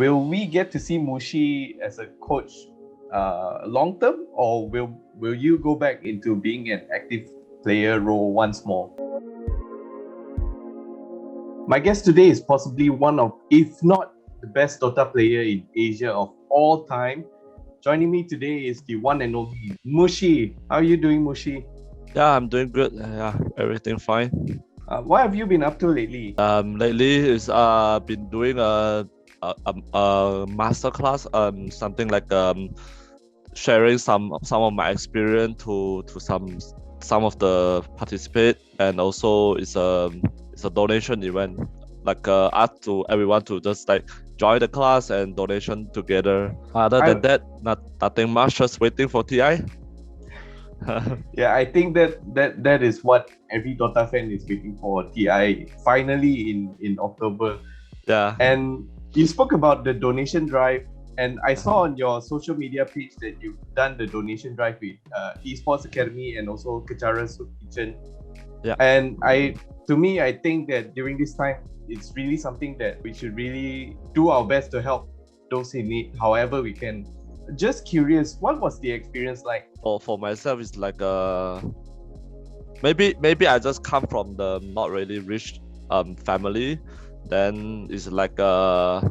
will we get to see Mushi as a coach long term, or will you go back into being an active player role once more? My guest today is possibly one of, if not the best Dota player in Asia of all time. Joining me today is the one and only Mushi. How are you doing, Mushi? Yeah, I'm doing good. Yeah, everything fine. What have you been up to lately? Lately is been doing a master class. Something like sharing some of my experience to some of the participate, and also it's a donation event. Like ask to everyone to just like join the class and donation together. Other than that, nothing much. Just waiting for TI. Yeah, I think that is what every Dota fan is waiting for. TI finally in October. Yeah. And you spoke about the donation drive, and I saw on your social media page that you've done the donation drive with Esports Academy and also Kachara Soup Kitchen. Yeah. And to me, I think that during this time, it's really something that we should really do our best to help those in need, however we can. Just curious, what was the experience like? For myself, it's like maybe I just come from the not really rich family. Then I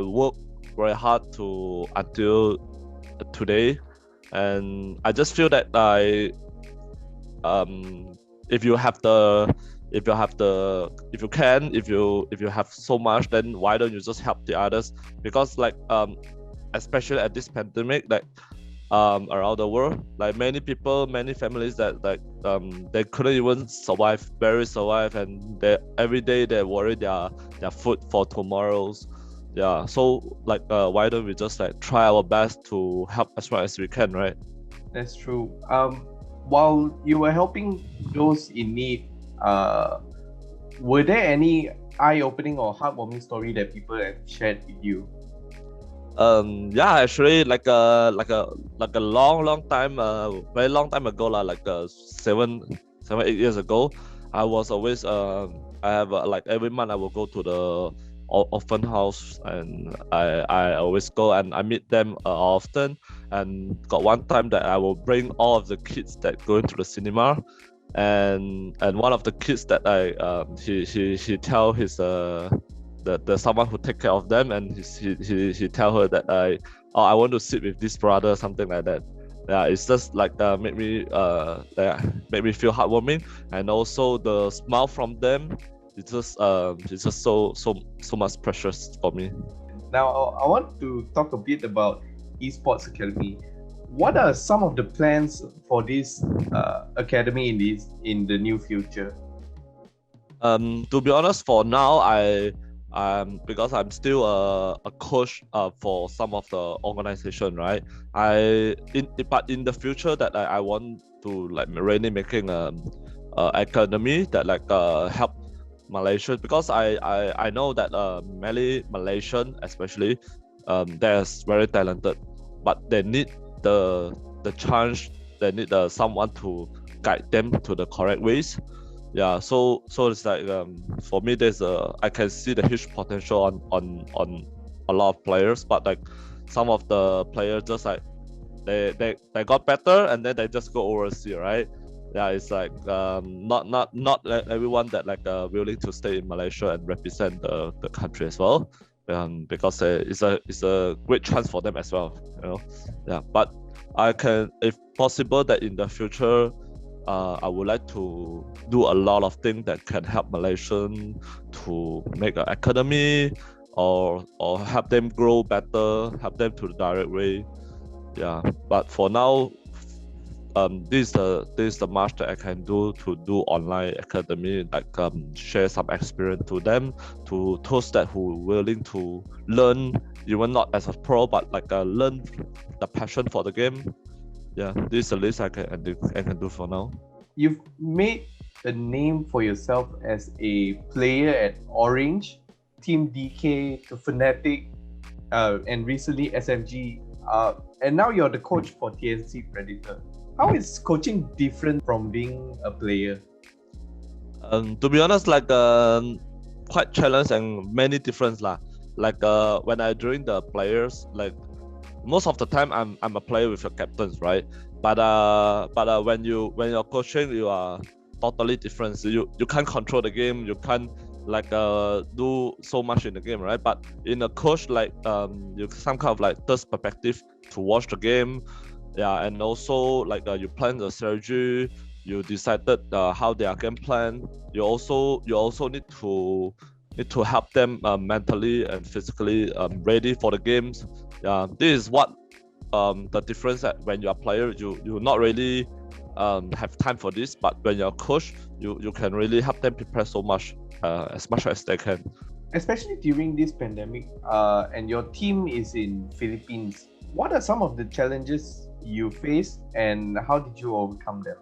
work very hard to until today, and I just feel that if you have the if you have so much, then why don't you just help the others? Because especially at this pandemic, around the world, like many families that they couldn't even survive, and they every day they worry their food for tomorrow's. Yeah, so why don't we just try our best to help as much as we can, right? That's true. While you were helping those in need, were there any eye-opening or heartwarming story that people have shared with you? Yeah, actually, like a long time, very long time ago, like 8 years ago, I was always I have every month I will go to the orphan house, and I always go and I meet them often. And got one time that I will bring all of the kids that go into the cinema, and one of the kids that he tell his the someone who take care of them, and he tell her that I want to sit with this brother, something like that. Yeah, it's just make me feel heartwarming, and also the smile from them. It's just so much precious for me. Now, I want to talk a bit about Esports Academy. What are some of the plans for this academy in the near future? To be honest, for now, because I'm still a coach for some of the organization, right? But in the future that I want to really making academy that help Malaysia, because I know that many Malaysian especially they're very talented, but they need the chance, they need someone to guide them to the correct ways. Yeah, so it's for me, I can see the huge potential on a lot of players, but some of the players just they got better and then they just go overseas, right? Yeah, it's not everyone that willing to stay in Malaysia and represent the country as well, because it's a great chance for them as well, you know. Yeah, but I can, if possible, that in the future I would like to do a lot of things that can help Malaysian to make an academy, or help them grow better, help them to the direct way. Yeah, but for now, this is the much that I can do to do online academy, share some experience to them, to those that who willing to learn, even not as a pro, but learn the passion for the game. Yeah, this is the least I can do for now. You've made a name for yourself as a player at Orange, Team DK to Fnatic, and recently SFG, and now you're the coach for TNC Predator. How is coaching different from being a player? To be honest, quite challenge and many difference lah. like when I join the players, like most of the time I'm a player with your captains, right? But when you're coaching, you are totally different. So you can't control the game. You can't like do so much in the game, right? But in a coach, like you some kind of like third perspective to watch the game, yeah, and also like you plan the strategy, you decided how their game plan. You also need to help them mentally and physically ready for the games. Yeah, this is what the difference that when you're a player, you not really have time for this, but when you're a coach, you can really help them prepare so much as they can. Especially during this pandemic, and your team is in Philippines. What are some of the challenges you faced, and how did you overcome them?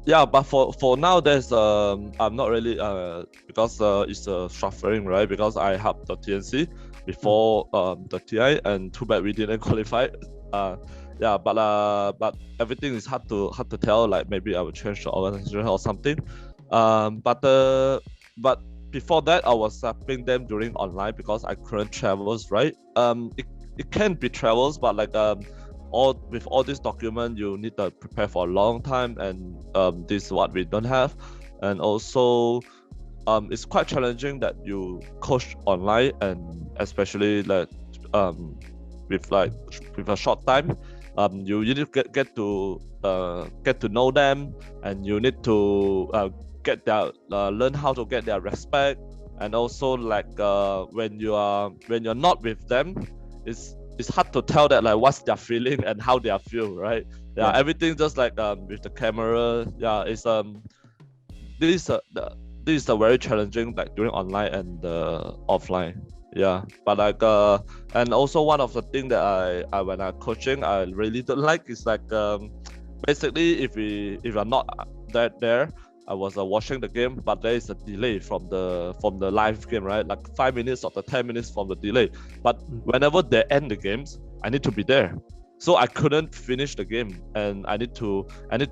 Yeah, but for now there's I'm not really because it's suffering, right? Because I helped the TNC before the TI, and too bad we didn't qualify. Yeah, but everything is hard to tell. Like maybe I will change the organization or something. But before that I was helping them during online because I couldn't travels, right? It can be travels, but like all this document you need to prepare for a long time, and this is what we don't have. And also it's quite challenging that you coach online, and especially like um with a short time. You need to get to know them, and you need to get their learn how to get their respect. And also like when you're not with them, it's hard to tell that like what's their feeling and how they feel, right? Yeah, Yeah. everything just like with the camera. Yeah, it's this is a this is a very challenging like during online and offline. Yeah, but like and also one of the thing that I when I coaching I really don't like is like basically if you're not there. I was watching the game, but there is a delay from the live game, right? Like 5 minutes or the 10 minutes from the delay. But whenever they end the games, I need to be there. So I couldn't finish the game, and I need to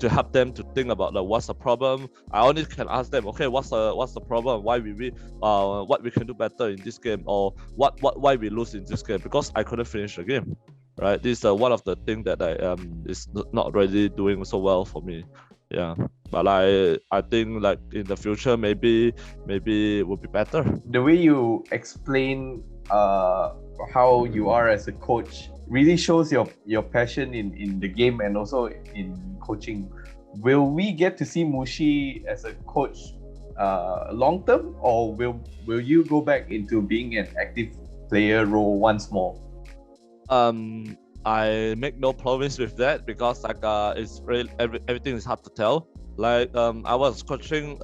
help them to think about like what's the problem. I only can ask them, okay, what's the problem? Why we what we can do better in this game, or why we lose in this game, because I couldn't finish the game, right? This is one of the things that I is not really doing so well for me. Yeah, but I think like in the future maybe it will be better. The way you explain how you are as a coach really shows your passion in the game and also in coaching. Will we get to see Mushi as a coach long term, or will you go back into being an active player role once more? I make no promise with that, because like it's really everything is hard to tell. Like I was coaching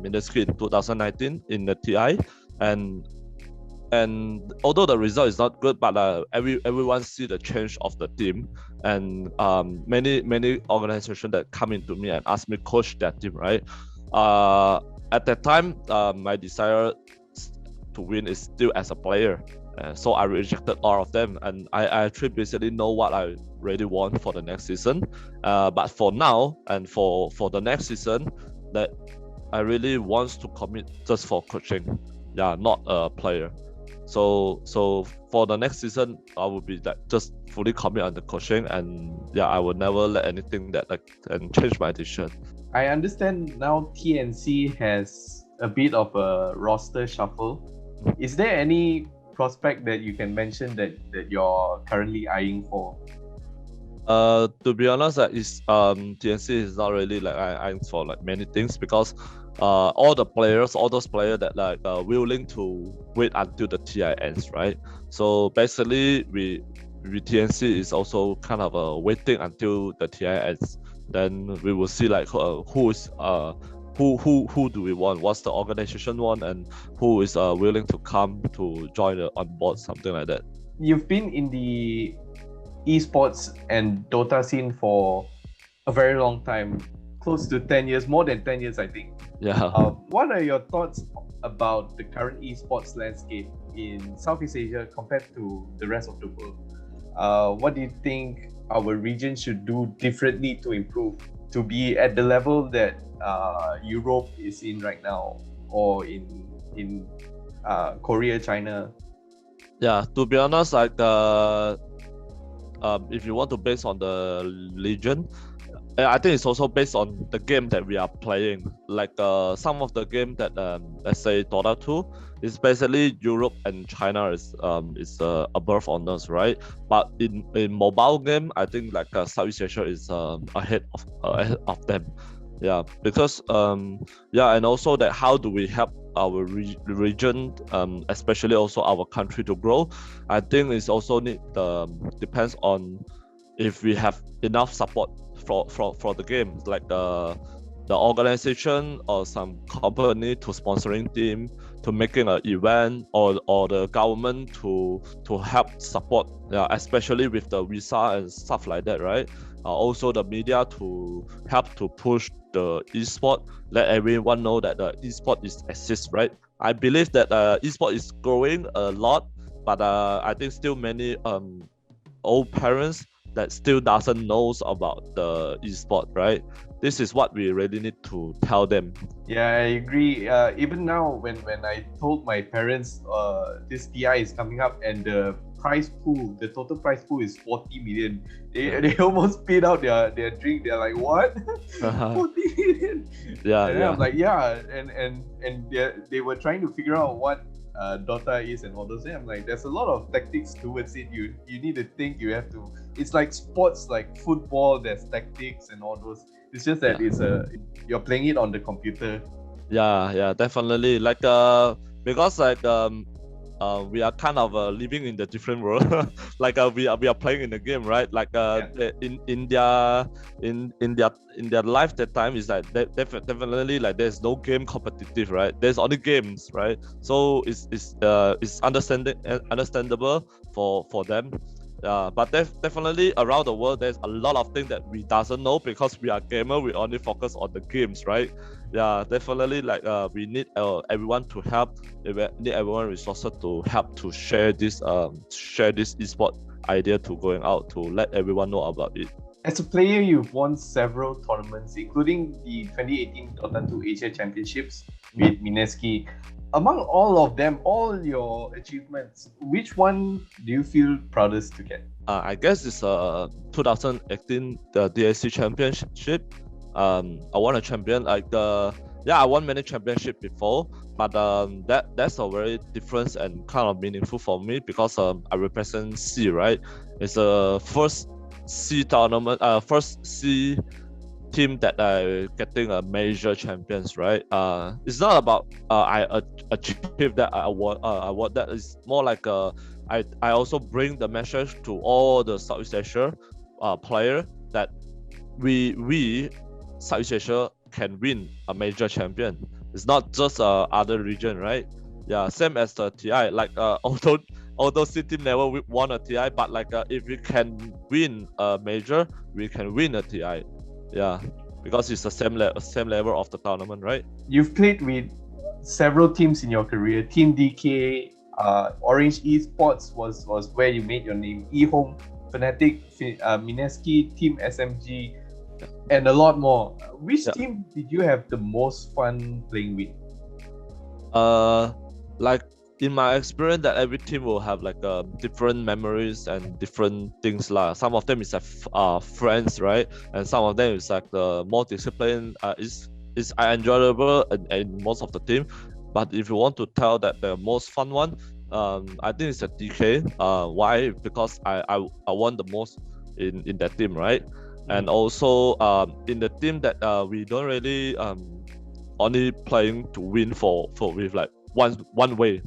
in the ski in 2019 in the TI, and although the result is not good, but everyone see the change of the team, and many organizations that come into me and ask me coach their team, right? At that time, my desire to win is still as a player. So I rejected all of them, and I actually basically know what I really want for the next season. But for now and for the next season, that I really want to commit just for coaching, yeah, not a player. So for the next season, I will be like just fully commit on the coaching, and yeah, I will never let anything that like and change my decision. I understand now TNC has a bit of a roster shuffle. Is there any prospect that you can mention that you're currently eyeing for? To be honest, is TNC is not really like I eyeing for like many things, because all those players that like willing to wait until the TI ends, right? So basically, we TNC is also kind of waiting until the TI ends. Then we will see like who do we want? What's the organization want, and who is willing to come to join on board, something like that. You've been in the esports and Dota scene for a very long time, close to 10 years, more than 10 years, I think. Yeah. What are your thoughts about the current esports landscape in Southeast Asia compared to the rest of the world? What do you think our region should do differently to improve, to be at the level that Europe is in right now, or in Korea, China. Yeah, to be honest, like if you want to base on the region, I think it's also based on the game that we are playing. Like some of the game that let's say Dota 2 is basically Europe and China is above on us, right? But in mobile game, I think like Southeast Asia is ahead of them. Yeah, because yeah, and also that how do we help our region, especially also our country to grow? I think it's also depends on if we have enough support for the game, like the organization or some company to sponsoring team to making an event, or the government to help support, yeah, especially with the visa and stuff like that, right? Also the media to help to push the esport, let everyone know that the esport is exists, right? I believe that esport is growing a lot, but I think still many old parents that still doesn't knows about the esport, right? This is what we really need to tell them. Yeah, I agree. Even now, when I told my parents this TI is coming up and the prize pool, the total prize pool is 40 million, they almost paid out their drink. They're like, what? 40 million? Yeah, And then yeah. I'm like, yeah. And they were trying to figure out what Dota is and all those. And I'm like, there's a lot of tactics towards it. You need to think. You have to. It's like sports, like football. There's tactics and all those. It's just that you're playing it on the computer. Yeah, definitely. Like because like we are kind of living in the different world. Like we are playing in the game, right? Like in their life that time is like definitely like there's no game competitive, right? There's only games, right? So it's understandable for them. But definitely around the world, there's a lot of things that we doesn't know because we are gamer. We only focus on the games, right? Yeah, definitely. Like we need everyone to help. We need everyone resources to help to share this esport idea to going out to let everyone know about it. As a player, you've won several tournaments, including the 2018 Dota 2 Asia Championships with Mineski. Among all of them, all your achievements, which one do you feel proudest to get? I guess it's 2018 the DAC Championship. I won a champion like yeah, I won many championship before, but that's a very different and kind of meaningful for me because I represent C, right? It's a first C tournament, first C team that I getting a major champions, right? It's not about achieved that I want that. It's more like I also bring the message to all the Southeast Asia player that we Southeast Asia can win a major champion. It's not just other region, right? Yeah, same as the TI. Like although C team never won a TI, but like if we can win a major, we can win a TI. Yeah, because it's the same level of the tournament, right? You've played with several teams in your career. Team DK, Orange Esports was where you made your name. Ehome, Fnatic, Mineski, Team SMG, and a lot more. Which team did you have the most fun playing with? Like in my experience, that every team will have like different memories and different things lah. Some of them is like friends, right? And some of them is like the more discipline. Is enjoyable in most of the team. But if you want to tell that the most fun one, I think it's a DK. Why? Because I won the most in that team, right? And also in the team that we don't really only playing to win for with like one way.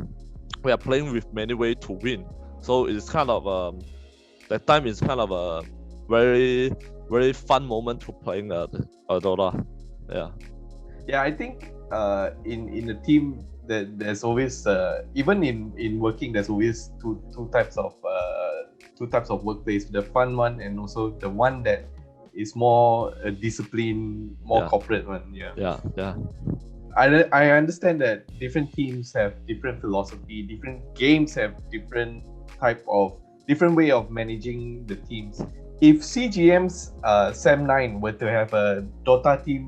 We are playing with many ways to win. So it's kind of that time is kind of a very very fun moment to playing Dota. Yeah. Yeah, I think in a team that there's always even in working there's always two types of workplace, the fun one and also the one that is more disciplined, more corporate one. Yeah. I understand that different teams have different philosophy, different games have different way of managing the teams. If SEAGM's SAM9 were to have a Dota team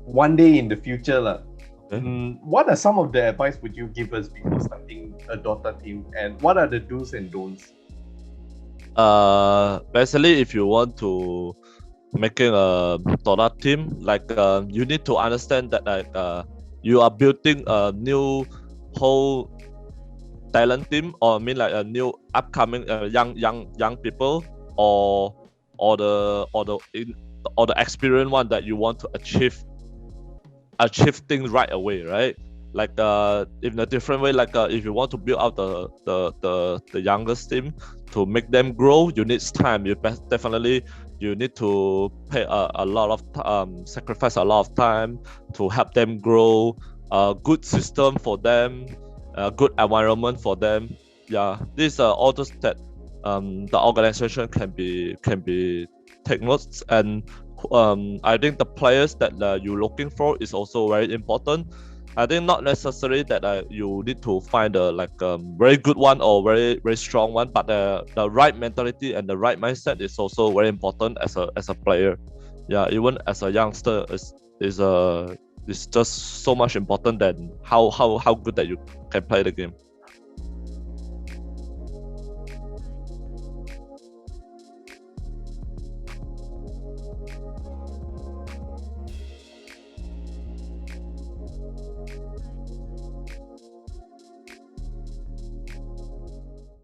one day in the future, What are some of the advice would you give us before starting a Dota team, and what are the do's and don'ts? Basically, if you want to making a Dota team, like you need to understand that you are building a new whole talent team, or I mean like a new upcoming young people, or or the or the in, or the experienced one that you want to achieve things right away, right? Like in a different way, like if you want to build out the youngest team to make them grow, you need time. Definitely you need to pay a lot of sacrifice a lot of time to help them grow. A good system for them, a good environment for them. Yeah, these are all those that the organization can be take notes. And I think the players that you're looking for is also very important. I think not necessarily that you need to find a very good one or very strong one, but the right mentality and the right mindset is also very important as a player. Yeah, even as a youngster is just so much important than how good that you can play the game.